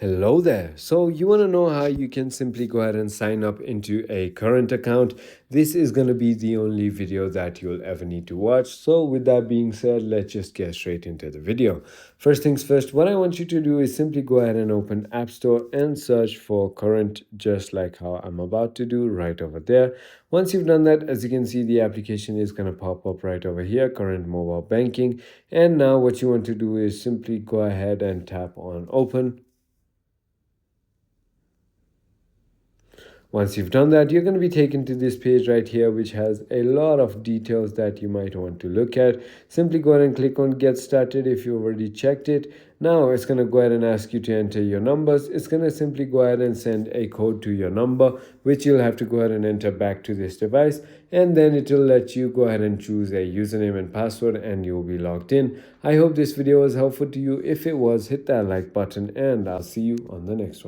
Hello there. So you want to know how you can simply go ahead and sign up into a current account. This is going to be the only video that you'll ever need to watch. So with that being said, let's just get straight into the video. First things first, what I want you to do is simply go ahead and open App Store and search for current, just like how I'm about to do right over there. Once you've done that, as you can see, the application is going to pop up right over here, current mobile banking. And now what you want to do is simply go ahead and tap on open. Once you've done that, you're going to be taken to this page right here, which has a lot of details that you might want to look at. Simply go ahead and click on Get Started if you already checked it. Now it's going to go ahead and ask you to enter your numbers. It's going to simply go ahead and send a code to your number, which you'll have to go ahead and enter back to this device. And then it will let you go ahead and choose a username and password and you'll be logged in. I hope this video was helpful to you. If it was, hit that like button and I'll see you on the next one.